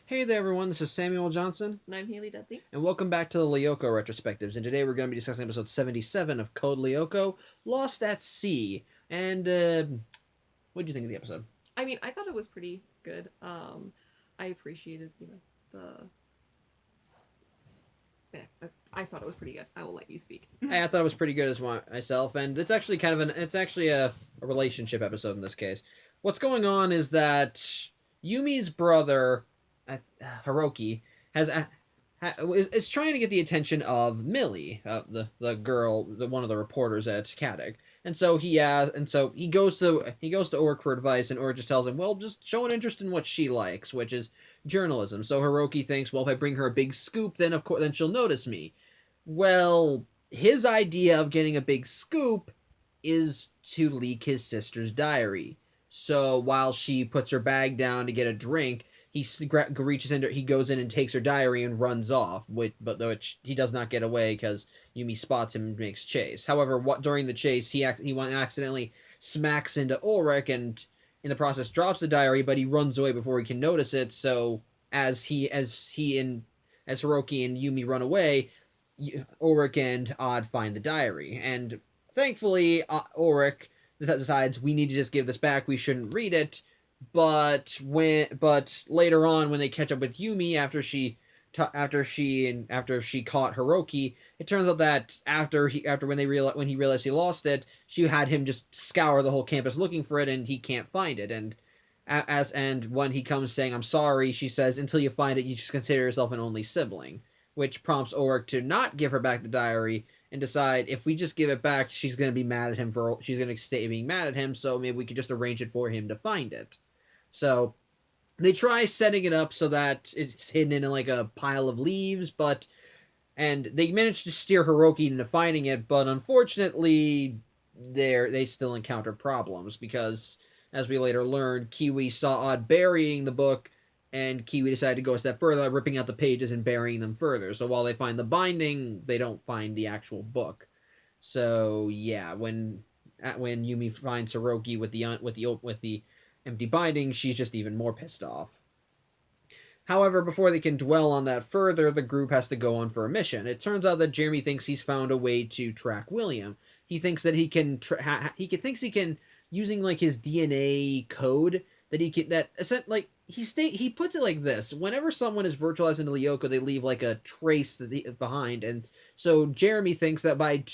Hey there everyone, this is Samuel Johnson. And I'm Haley Dudley. And welcome back to the Lyoko Retrospectives. And today we're going to be discussing episode 77 of Code Lyoko, Lost at Sea. And, what did you think of the episode? I mean, I thought it was pretty good. I appreciated, I thought it was pretty good. I will let you speak. I thought it was pretty good as myself, and it's actually a relationship episode in this case. What's going on is that Yumi's brother, Hiroki, is trying to get the attention of Millie, the girl, one of the reporters at Caddick. And so he goes to Orc for advice, and Orc just tells him, well, just show an interest in what she likes, which is journalism. So Hiroki thinks, well, if I bring her a big scoop, then she'll notice me. Well, his idea of getting a big scoop is to leak his sister's diary. So while she puts her bag down to get a drink, he reaches in, he goes in and takes her diary and runs off. But he does not get away because Yumi spots him and makes chase. However, during the chase, he accidentally smacks into Ulrich and in the process drops the diary, but he runs away before he can notice it. So as Hiroki and Yumi run away, Ulrich and Odd find the diary, and thankfully Ulrich decides we need to just give this back. We shouldn't read it. But later on, when they catch up with Yumi after she caught Hiroki, it turns out that when he realized he lost it, she had him just scour the whole campus looking for it, and he can't find it. And when he comes saying I'm sorry, she says until you find it, you just consider yourself an only sibling, which prompts Ulrich to not give her back the diary and decide if we just give it back, she's going to be mad at him she's going to stay being mad at him, so maybe we could just arrange it for him to find it. So they try setting it up so that it's hidden in like a pile of leaves, and they manage to steer Hiroki into finding it, but unfortunately they still encounter problems because, as we later learned, Kiwi saw Odd burying the book, and Kiwi decided to go a step further, ripping out the pages and burying them further. So while they find the binding, they don't find the actual book. So yeah, when Yumi finds Hiroki with the empty binding, she's just even more pissed off. However, before they can dwell on that further, the group has to go on for a mission. It turns out that Jeremy thinks he's found a way to track William. He thinks that he can using like his DNA code that he puts it like this: whenever someone is virtualized into Lyoko, they leave like a trace behind, and so Jeremy thinks that by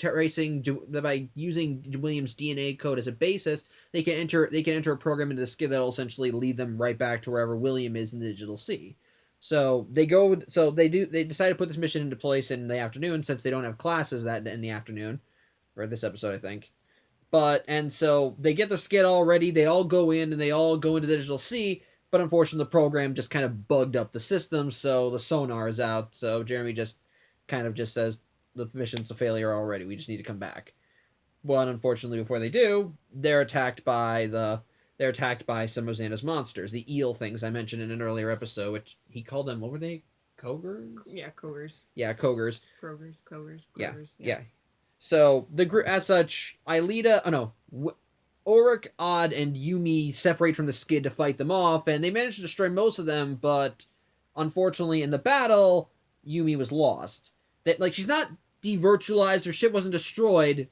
using William's DNA code as a basis, they can enter a program into the skid that'll essentially lead them right back to wherever William is in the digital sea. So they decide to put this mission into place in the afternoon, since they don't have classes in the afternoon, or this episode I think. And so they get the skid all ready, they all go in, and they all go into the digital sea, but unfortunately the program just kind of bugged up the system, so the sonar is out, so Jeremy just says, the mission's a failure already, we just need to come back. Well, unfortunately, before they do, they're attacked by some of Xana's monsters, the eel things I mentioned in an earlier episode, which he called them, what were they? Kogers? Yeah, Kogers. Yeah, Kogers. Kogers. Yeah. So the group, as such, Ulrich, Odd, and Yumi separate from the skid to fight them off, and they manage to destroy most of them. But unfortunately, in the battle, Yumi was lost. She's not devirtualized, her ship wasn't destroyed,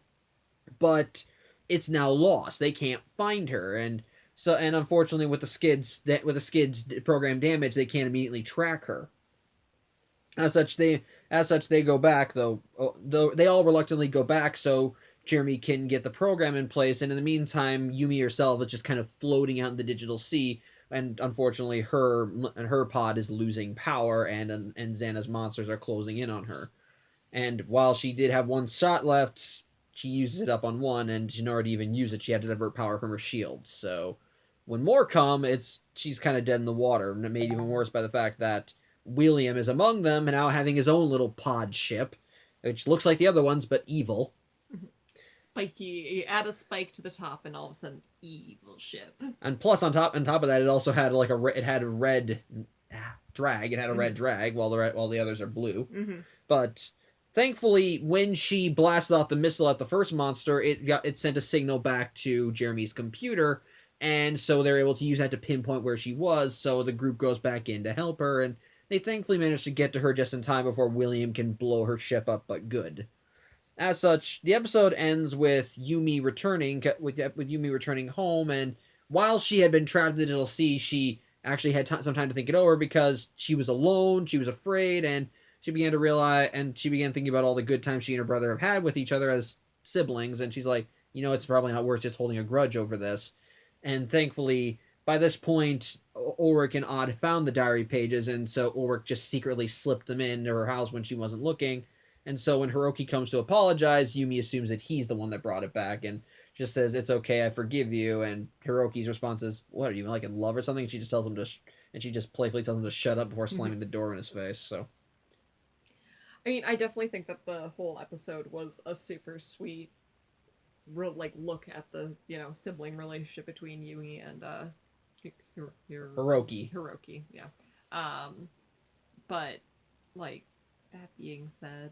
but it's now lost. They can't find her, and unfortunately, with the skids program damage, they can't immediately track her. As such, they go back, though they all reluctantly go back so Jeremy can get the program in place, and in the meantime, Yumi herself is just kind of floating out in the digital sea, and unfortunately, her pod is losing power, and Xana's monsters are closing in on her. And while she did have one shot left, she uses it up on one, and in order to even use it, she had to divert power from her shield. So when more come, she's kind of dead in the water, and it made even worse by the fact that William is among them, and now having his own little pod ship, which looks like the other ones, but evil. Spiky. You add a spike to the top, and all of a sudden, evil ship. And plus, on top of that, it also had a red drag. It had a red drag, while the others are blue. Mm-hmm. But thankfully, when she blasted off the missile at the first monster, it sent a signal back to Jeremy's computer, and so they're able to use that to pinpoint where she was, so the group goes back in to help her, and they thankfully manage to get to her just in time before William can blow her ship up, but good. As such, the episode ends with Yumi returning home, and while she had been trapped in the digital sea, she actually had some time to think it over because she was alone, she was afraid, and she began to realize, and she began thinking about all the good times she and her brother have had with each other as siblings, and she's like, it's probably not worth just holding a grudge over this. And thankfully, by this point, Ulrich and Odd found the diary pages, and so Ulrich just secretly slipped them into her house when she wasn't looking. And so when Hiroki comes to apologize, Yumi assumes that he's the one that brought it back and just says, "It's okay, I forgive you." And Hiroki's response is, "What, are you like in love or something?" And she just tells him and she just playfully tells him to shut up before slamming the door in his face. So, I mean, I definitely think that the whole episode was a super sweet, look at the sibling relationship between Yumi and Hiroki. Yeah. But like, that being said,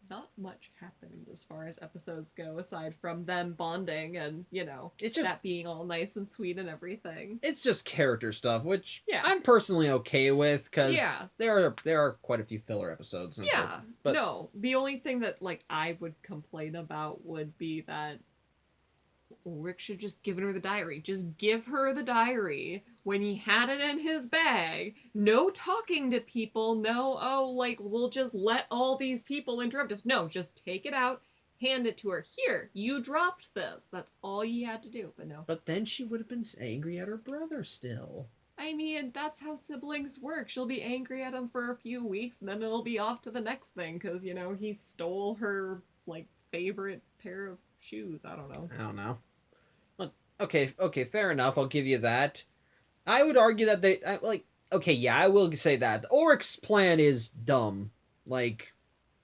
not much happened as far as episodes go, aside from them bonding and, it's just that being all nice and sweet and everything. It's just character stuff, which Yeah. I'm personally okay with, because Yeah. there are quite a few filler episodes. Yeah. But no, the only thing that, I would complain about would be that Rick should just given her the diary. Just give her the diary when he had it in his bag. No talking to people. No, we'll just let all these people interrupt us. No, just take it out, hand it to her. Here, you dropped this. That's all you had to do. But no. But then she would have been angry at her brother still. I mean, that's how siblings work. She'll be angry at him for a few weeks, and then it'll be off to the next thing, because, he stole her, favorite pair of shoes. I don't know. Well, okay, fair enough. I'll give you that. I would argue that I will say that. The Oryx plan is dumb.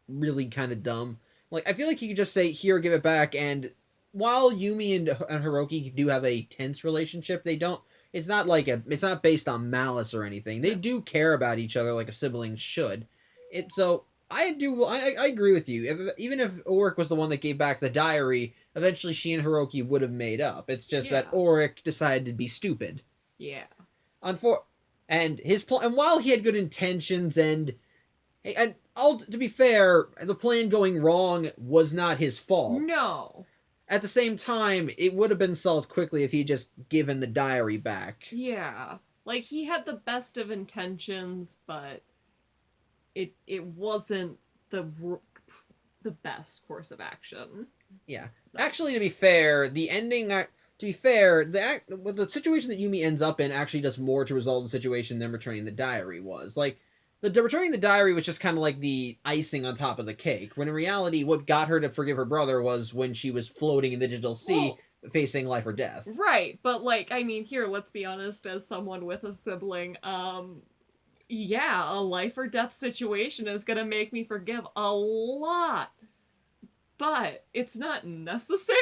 Really kind of dumb. I feel like you could just say, here, give it back, and while Yumi and Hiroki do have a tense relationship, they don't, it's not based on malice or anything. They do care about each other like a sibling should. I agree with you. Even if Ulrich was the one that gave back the diary, eventually she and Hiroki would have made up. It's just that Ulrich decided to be stupid. Yeah. And while he had good intentions to be fair, the plan going wrong was not his fault. No. At the same time, it would have been solved quickly if he just given the diary back. Yeah. He had the best of intentions, but it wasn't the best course of action. Yeah. Actually, to be fair, the ending... the situation that Yumi ends up in actually does more to resolve the situation than returning the diary was. The returning the diary was just kind of the icing on top of the cake, when in reality, what got her to forgive her brother was when she was floating in the digital sea, facing life or death. Right, but here, let's be honest, as someone with a sibling, yeah, a life or death situation is gonna make me forgive a lot. But it's not necessary.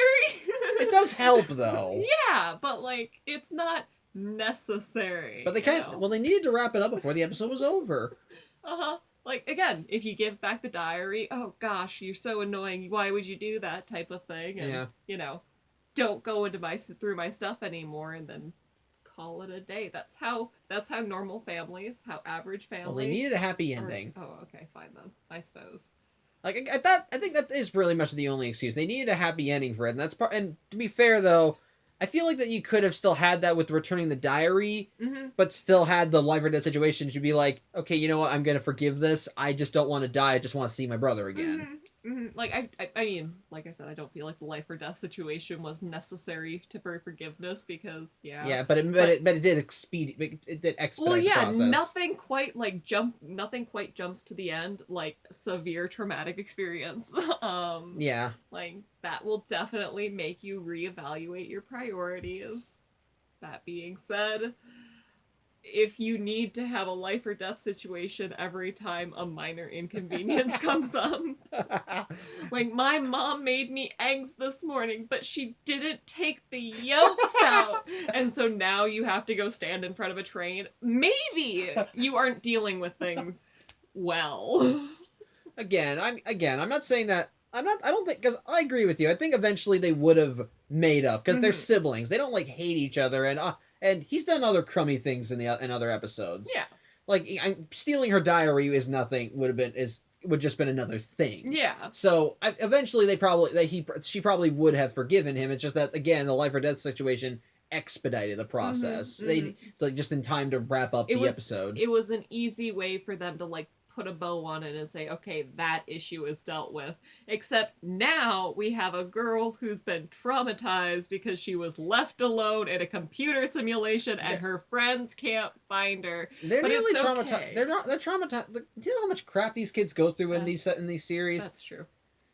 It does help, though. Yeah, but, it's not necessary. But they needed to wrap it up before the episode was over. Uh-huh. Again, if you give back the diary, oh gosh, you're so annoying, why would you do that type of thing? And, don't go through my stuff anymore, and then call it a day. That's how normal families, how average families... Well, they needed a happy ending. Oh, okay, fine then, I suppose. I think that is really much the only excuse. They needed a happy ending for it, and and to be fair, though, I feel like that you could have still had that with returning the diary, but still had the life or death situation to be like, okay, you know what, I'm gonna forgive this. I just don't want to die. I just want to see my brother again. I mean, like I said, I don't feel like the life or death situation was necessary for forgiveness because, but it did expedite the process. nothing quite jumps to the end like severe traumatic experience. That will definitely make you reevaluate your priorities. That being said, if you need to have a life or death situation every time a minor inconvenience comes up. My mom made me eggs this morning, but she didn't take the yolks out. And so now you have to go stand in front of a train. Maybe you aren't dealing with things well. I'm not saying that I don't think, because I agree with you. I think eventually they would have made up because they're Mhm. siblings. They don't like hate each other, and he's done other crummy things in other episodes. Yeah. Like stealing her diary is nothing. Would just been another thing. Yeah. So eventually she probably would have forgiven him. It's just that again the life or death situation expedited the process. They like just in time to wrap up the episode. It was an easy way for them to like put a bow on it and say, okay, that issue is dealt with. Except now we have a girl who's been traumatized because she was left alone in a computer simulation and her friends can't find her. They're but really it's traumatized. okay. They're traumatized. Do you know how much crap these kids go through in these series? That's true.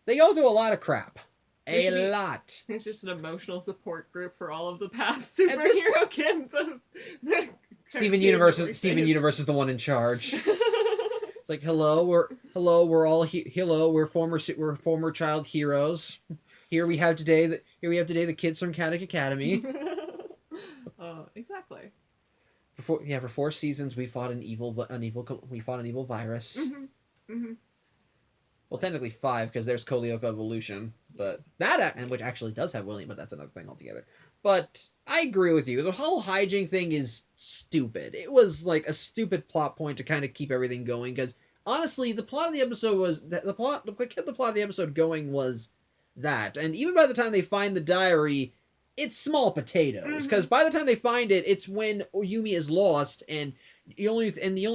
They go through a lot of crap. A lot. It's just an emotional support group for all of the past superhero kids of the Steven Universe is the one in charge. It's like hello, we're all we're former child heroes. Here we have today the kids from Caddick Academy. Oh, exactly. For 4 seasons we fought an evil virus. Well, technically 5 because there's Kolyoko Evolution, but and which actually does have William, but that's another thing altogether. But I agree with you. The whole hijink thing is stupid. It was like a stupid plot point to kind of keep everything going because honestly, the plot of the episode was what kept the plot of the episode going was that, and even by the time they find the diary, it's small potatoes because by the time they find it, it's when Yumi is lost and. The only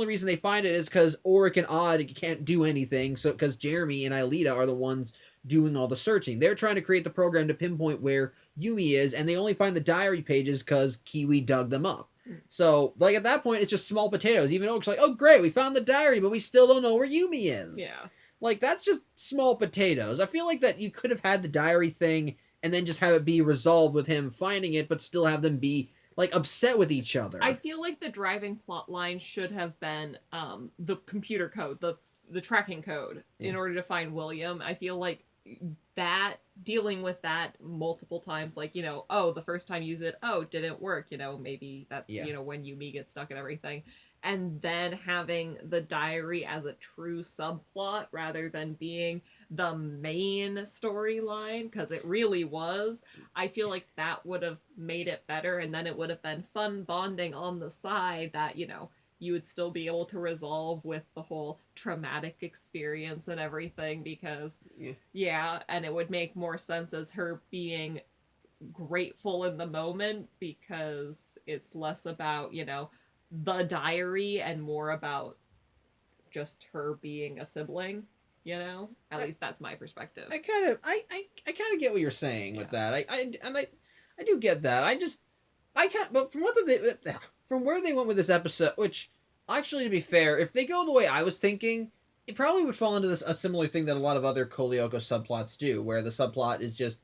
reason they find it is because Oryx and Odd can't do anything. So because Jeremy and Aelita are the ones doing all the searching, they're trying to create the program to pinpoint where Yumi is, and they only find the diary pages because Kiwi dug them up. So like at that point, it's just small potatoes. Even Oryx like, oh great, we found the diary, but we still don't know where Yumi is. Yeah, like that's just small potatoes. I feel like that you could have had the diary thing and then just have it be resolved with him finding it, but still have them be. Like upset with each other. I feel like the driving plot line should have been the computer code, the tracking code in order to find William. I feel like that dealing with that multiple times, like the first time you use it, didn't work. Maybe that's when Yumi gets stuck and everything, and then having the diary as a true subplot rather than being the main storyline, because it really was. I feel like that would have made it better, and then it would have been fun bonding on the side that you would still be able to resolve with the whole traumatic experience and everything, because and it would make more sense as her being grateful in the moment, because it's less about the diary and more about just her being a sibling. At least that's my perspective. I kind of get what you're saying with that. I do get that. But from where they went with this episode, which actually to be fair, if they go the way I was thinking, it probably would fall into a similar thing that a lot of other Kolyoko subplots do, where the subplot is just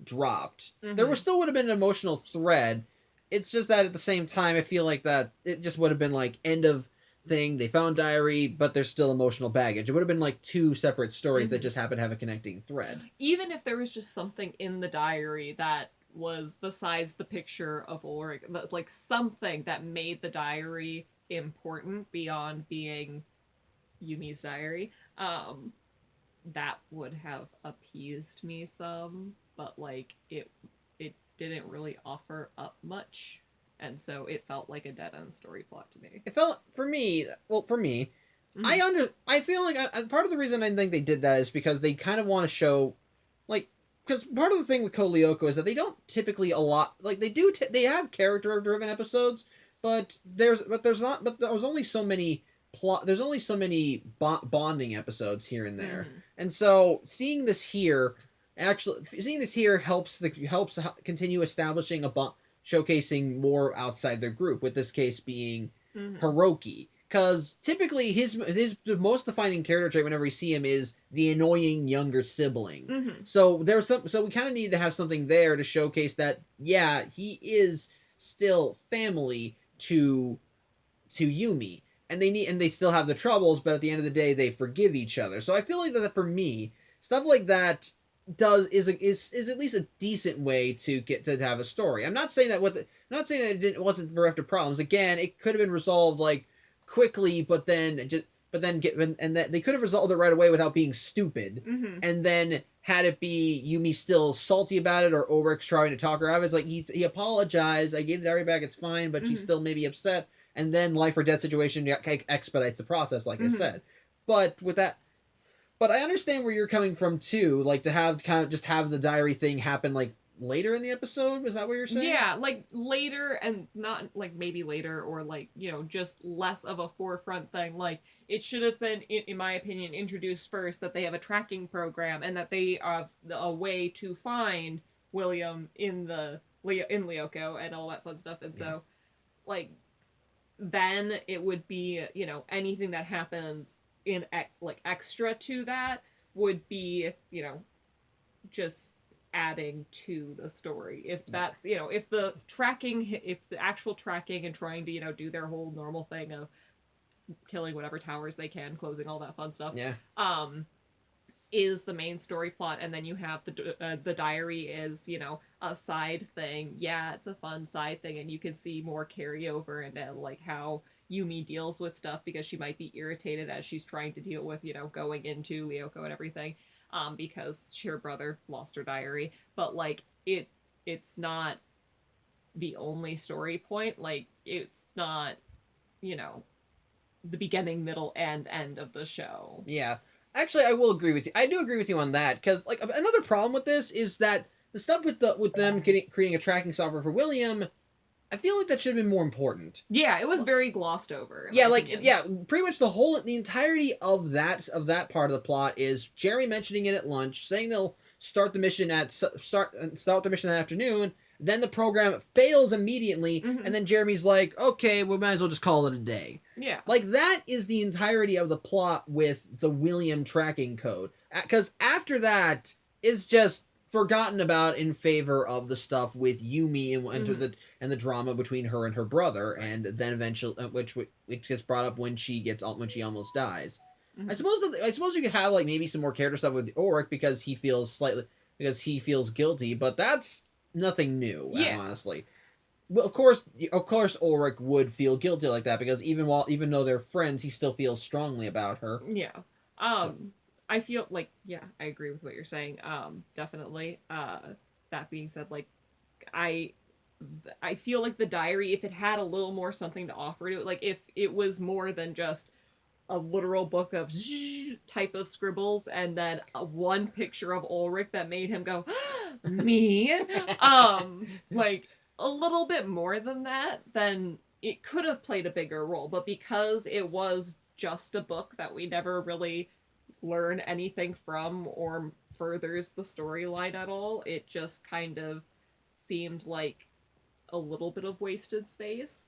dropped. There still would have been an emotional thread. It's just that at the same time, I feel like that it just would have been like end of thing. They found diary, but there's still emotional baggage. It would have been like 2 separate stories that just happen to have a connecting thread. Even if there was just something in the diary that was besides the picture of Ulrich, that's like something that made the diary important beyond being Yumi's diary, that would have appeased me some, but like it didn't really offer up much, and so it felt like a dead-end story plot to me. It felt for me. I feel like part of the reason I think they did that is because they kind of want to show, like, because part of the thing with Kolyoko is that they don't typically they have character-driven episodes, but there's only so many bonding episodes here and there, and so seeing this here helps continue establishing showcasing more outside their group, with this case being Hiroki. Because typically the most defining character trait whenever we see him is the annoying younger sibling. So we kind of need to have something there to showcase that he is still family to Yumi, and they still have the troubles, but at the end of the day they forgive each other. So I feel like that for me, stuff like that is at least a decent way to get to have a story. I'm not saying that it wasn't bereft of problems. Again, it could have been resolved like quickly, but then but then that they could have resolved it right away without being stupid, Mm-hmm. and then had it be Yumi still salty about it, or Oryx trying to talk her out of it. It's like he apologized, I gave the diary back, it's fine, but she's Mm-hmm. still maybe upset, and then life or death situation expedites the process, like I Mm-hmm. said. But with that, but I understand where you're coming from too, like to have kind of just have the diary thing happen like later in the episode. Is that what you're saying? Yeah, like later, and not like maybe later, or like, just less of a forefront thing. Like, it should have been, in my opinion, introduced first, that they have a tracking program and that they have a way to find William in Lyoko and all that fun stuff. And Yeah. so, like, then it would be, anything that happens in like extra to that would be, just adding to the story. If that's, if the actual tracking and trying to, do their whole normal thing of killing whatever towers they can, closing all that fun stuff, Yeah. is the main story plot, and then you have the diary is, a side thing. Yeah, it's a fun side thing, and you can see more carryover into like how Yumi deals with stuff, because she might be irritated as she's trying to deal with, going into Lyoko and everything, because her brother lost her diary. But like, it's not the only story point. Like, it's not, you know, the beginning, middle, and end of the show. Yeah. Actually, I will agree with you. I do agree with you on that, because like another problem with this is that the stuff with them creating a tracking software for William, I feel like that should have been more important. Yeah, it was very glossed over. Yeah, like yeah, pretty much the entirety of that part of the plot is Jeremy mentioning it at lunch, saying they'll start the mission start the mission that afternoon. Then the program fails immediately, and then Jeremy's like, "Okay, we might as well just call it a day." Yeah, like that is the entirety of the plot with the William tracking code. Because after that, it's just forgotten about in favor of the stuff with Yumi and the drama between her and her brother, and then eventually, which gets brought up when she almost dies. I suppose you could have like maybe some more character stuff with Oryx because he feels guilty, but that's nothing new. Yeah. Honestly. Well, of course, Ulrich would feel guilty like that because even though they're friends, he still feels strongly about her. Yeah. I feel like, yeah, I agree with what you're saying. Definitely. That being said, like, I feel like the diary, if it had a little more something to offer to it, like if it was more than just a literal book of type of scribbles and then one picture of Ulrich that made him go, me, like a little bit more than that, then it could have played a bigger role. But because it was just a book that we never really learn anything from or furthers the storyline at all, it just kind of seemed like a little bit of wasted space.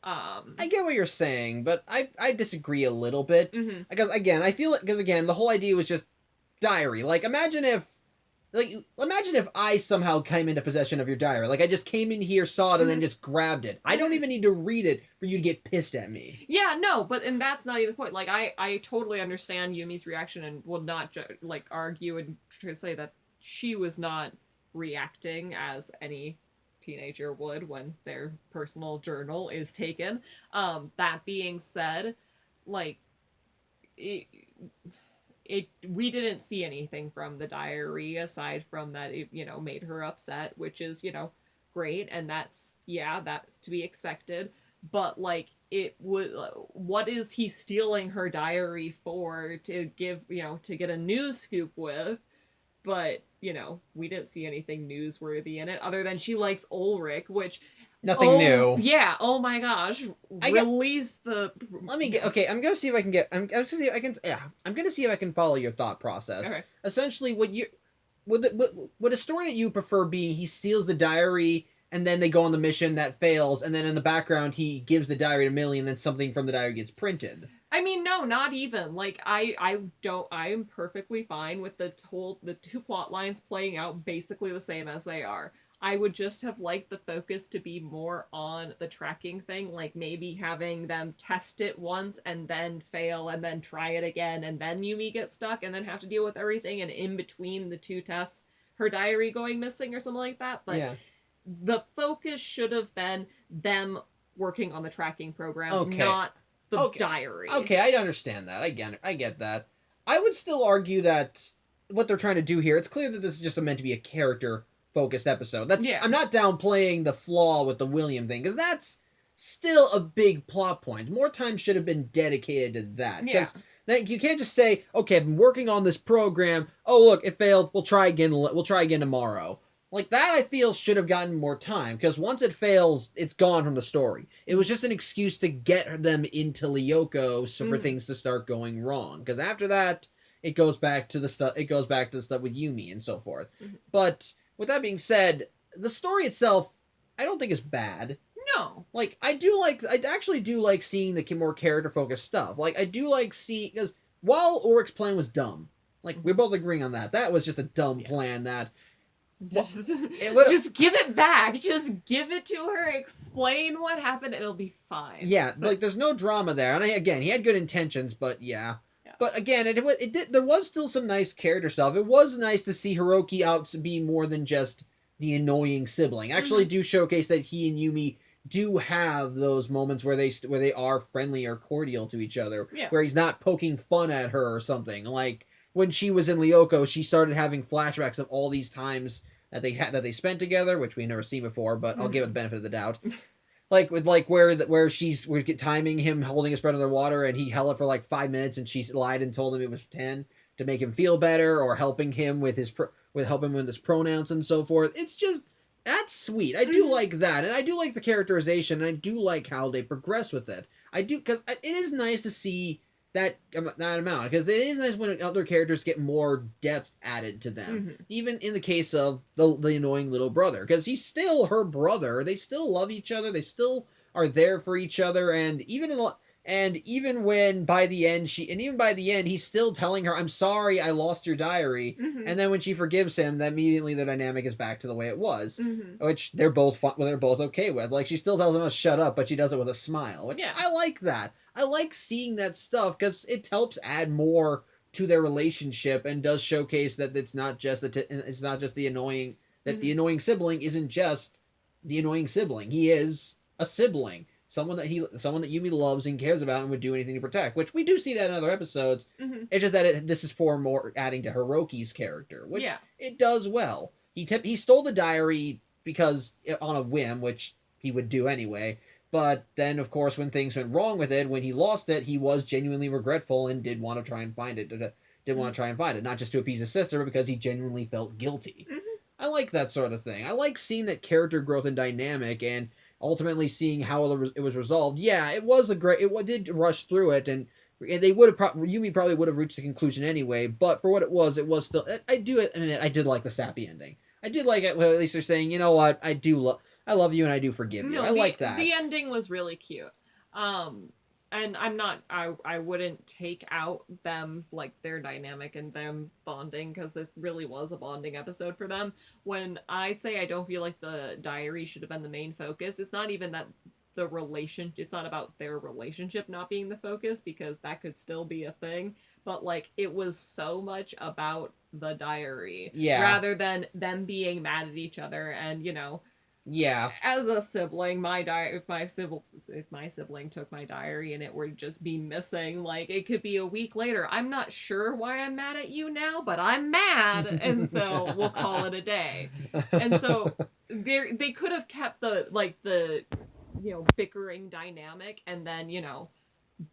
I get what you're saying, but I disagree a little bit because again, I feel because again, the whole idea was just diary. Like imagine if I somehow came into possession of your diary. Like I just came in here, saw it, and then just grabbed it. I don't even need to read it for you to get pissed at me. Yeah, no, and that's not even the point. Like I totally understand Yumi's reaction and will not like argue and try to say that she was not reacting as any teenager would when their personal journal is taken. That being said, like we didn't see anything from the diary aside from that it, made her upset, which is, great, and that's to be expected. But like it would, what is he stealing her diary for? To give, to get a news scoop with? But we didn't see anything newsworthy in it other than she likes Ulrich, which nothing new. Yeah. Oh my gosh. Release the. Let me get. Okay, I'm gonna see if I can get. I'm gonna see if I can. Yeah, I'm gonna see if I can follow your thought process. Okay. Essentially, would a story that you prefer be he steals the diary and then they go on the mission that fails, and then in the background he gives the diary to Millie, and then something from the diary gets printed. I mean, no, not even. Like, I'm perfectly fine with the two plot lines playing out basically the same as they are. I would just have liked the focus to be more on the tracking thing, like maybe having them test it once and then fail and then try it again and then Yumi gets stuck and then have to deal with everything, and in between the two tests, her diary going missing or something like that. But the focus should have been them working on the tracking program, not the diary. Okay, I understand that. I get that. I would still argue that what they're trying to do here, it's clear that this is just meant to be a character-focused episode. I'm not downplaying the flaw with the William thing, because that's still a big plot point. More time should have been dedicated to that. Because you can't just say, okay, I've been working on this program. Oh, look, it failed. We'll try again. We'll try again tomorrow. Like, that I feel should have gotten more time, because once it fails, it's gone from the story. It was just an excuse to get them into Lyoko for things to start going wrong. Because after that, it goes back to the stuff with Yumi and so forth. But with that being said, the story itself, I don't think is bad. No. Like, I actually do like seeing the more character-focused stuff. Like, I do like seeing, because while Oryx Plan was dumb, like, we're both agreeing on that. That was just a dumb plan that... Just give it back. Just give it to her. Explain what happened. It'll be fine. Yeah, like, there's no drama there. And again, he had good intentions, but yeah. But again, there was still some nice character stuff. It was nice to see Hiroki out to be more than just the annoying sibling. Actually, do showcase that he and Yumi do have those moments where they are friendly or cordial to each other. Yeah. Where he's not poking fun at her or something. Like, when she was in Lyoko, she started having flashbacks of all these times that they spent together, which we've never seen before, but I'll give it the benefit of the doubt. Where we're timing him holding his breath underwater, and he held it for like 5 minutes, and she lied and told him it was 10 to make him feel better, or helping him with his pronouns and so forth. It's just, that's sweet. I do like that, and I do like the characterization, and I do like how they progress with it. I do, because it is nice to see that amount, because it is nice when other characters get more depth added to them. Even in the case of the annoying little brother, because he's still her brother. They still love each other. They still are there for each other, and even when by the end he's still telling her, "I'm sorry, I lost your diary." And then when she forgives him, then immediately the dynamic is back to the way it was, which they're both okay with. Like, she still tells him to shut up, but she does it with a smile, which I like that. I like seeing that stuff, because it helps add more to their relationship, and does showcase that it's not just the annoying, that the annoying sibling isn't just the annoying sibling. He is a sibling. Someone that Yumi loves and cares about and would do anything to protect, which we do see that in other episodes. It's just that this is for more adding to Hiroki's character, which it does well. He stole the diary because on a whim, which he would do anyway. But then, of course, when things went wrong with it, when he lost it, he was genuinely regretful and did want to try and find it. Not just to appease his sister, but because he genuinely felt guilty. I like that sort of thing. I like seeing that character growth and dynamic, and ultimately seeing how it was resolved. Yeah, it did rush through it, and they would have Yumi probably would have reached the conclusion anyway. But for what it was still. I did like the sappy ending. I did like it. At least they're saying, you know what, I love you and I do forgive you. I like that. The ending was really cute. And I wouldn't take out them, like, their dynamic and them bonding, because this really was a bonding episode for them. When I say I don't feel like the diary should have been the main focus, it's not even that it's not about their relationship not being the focus, because that could still be a thing, but, like, it was so much about the diary. Yeah. Rather than them being mad at each other, and, yeah. As a sibling, if my sibling took my diary and it were to just be missing, like, it could be a week later. I'm not sure why I'm mad at you now, but I'm mad, and so we'll call it a day. And so they could have kept the bickering dynamic and then,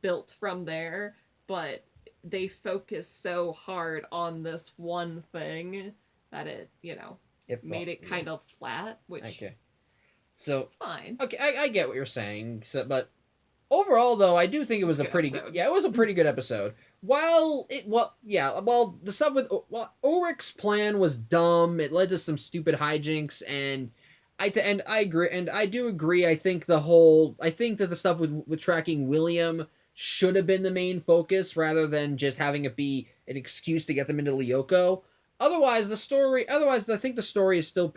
built from there, but they focus so hard on this one thing that it made it kind of flat, which... Okay. So it's fine. Okay, I get what you're saying, but overall, though, I do think it was a pretty good. Yeah, it was a pretty good episode. While the stuff with Oryx Plan was dumb. It led to some stupid hijinks, and I agree, and I do agree. I think that the stuff with tracking William should have been the main focus rather than just having it be an excuse to get them into Lyoko. Otherwise, I think the story is still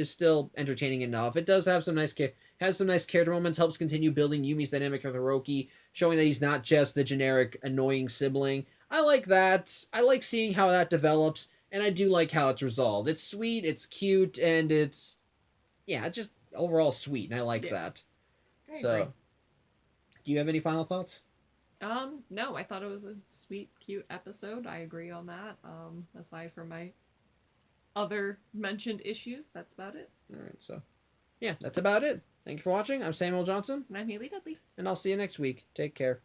still entertaining enough. It does have some nice character moments. Helps continue building Yumi's dynamic with Hiroki, showing that he's not just the generic annoying sibling. I like that. I like seeing how that develops, and I do like how it's resolved. It's sweet, it's cute, and it's just overall sweet, and I like that. I agree. Do you have any final thoughts? No, I thought it was a sweet, cute episode. I agree on that. Aside from my other mentioned issues, that's about it. All right, so yeah, that's about it. Thank you for watching. I'm Samuel Johnson, And I'm Haley Dudley. and I'll see you next week. Take care.